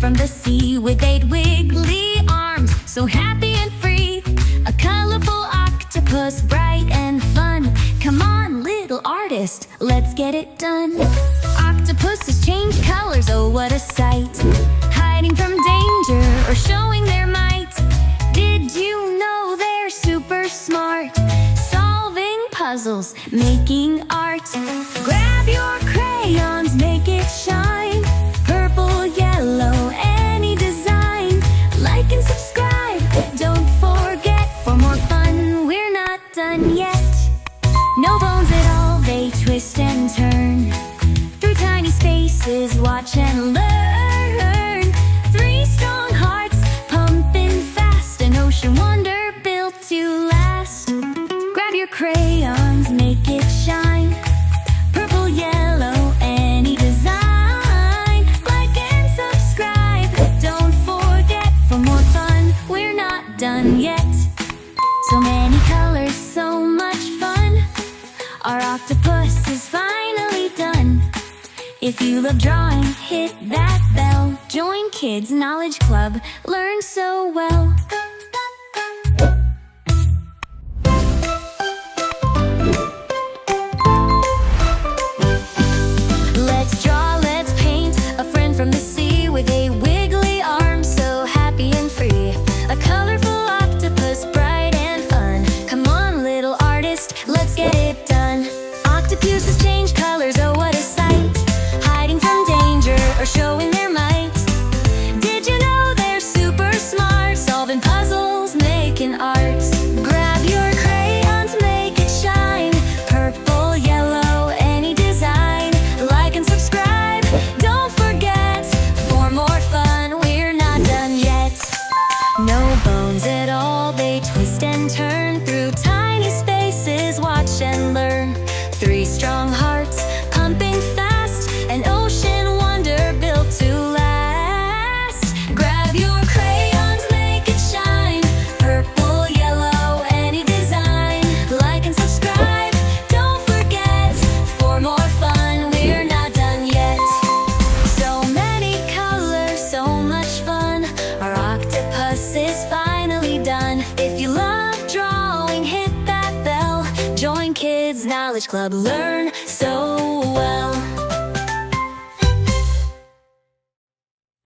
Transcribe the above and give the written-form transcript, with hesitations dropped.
from the sea with 8 wiggly arms, so happy and free. A colorful octopus, bright and fun. Come on, little artist, let's get it done. Octopuses change colors, oh what a sight. Hiding from danger or showing their might. Did you know they're super smart? Solving puzzles, making art. Grab your crayons, make it shine. Purple, yellow, any design. Like and subscribe, don't forget. For more fun, we're not done yet. No bones at all, they twist and turn. Through tiny spaces, watch and learn. 3 strong hearts, pumping fast. An ocean wonder built to last. Grab your crayons, make it shine. Purple, yellow, any design. Like and subscribe, don't forget. For more fun, we're not done yet. So many colors, so much fun. Our octopus is finally done. If you love drawing, hit that bell. Join Kids Knowledge Club, learn so well. Let's draw, let's paint. A friend from the sea with 8 wiggly arms, so happy and free. A colorful octopus, bright and fun. Come on, little artist, let's get it done. Octopuses change colors, oh what a sight. Hiding from danger or showing their might. Did you know they're super smart? Solving puzzles, making art. Grab your crayons, make it shine. Purple, yellow, any design. Like and subscribe, don't forget. For more fun, we're not done yet. No bones at all, they twist and turn. Through tiny spaces, watch and learn. 3 strong hearts, pumping fast. An ocean wonder built to last. Grab your crayons, make it shine. Purple, yellow, any design. Like and subscribe, don't forget. For more fun, we're not done yet. So many colors, so much fun. Our octopus is finally done. If you love drawing, hit that bell. Join Kids Knowledge Club, learn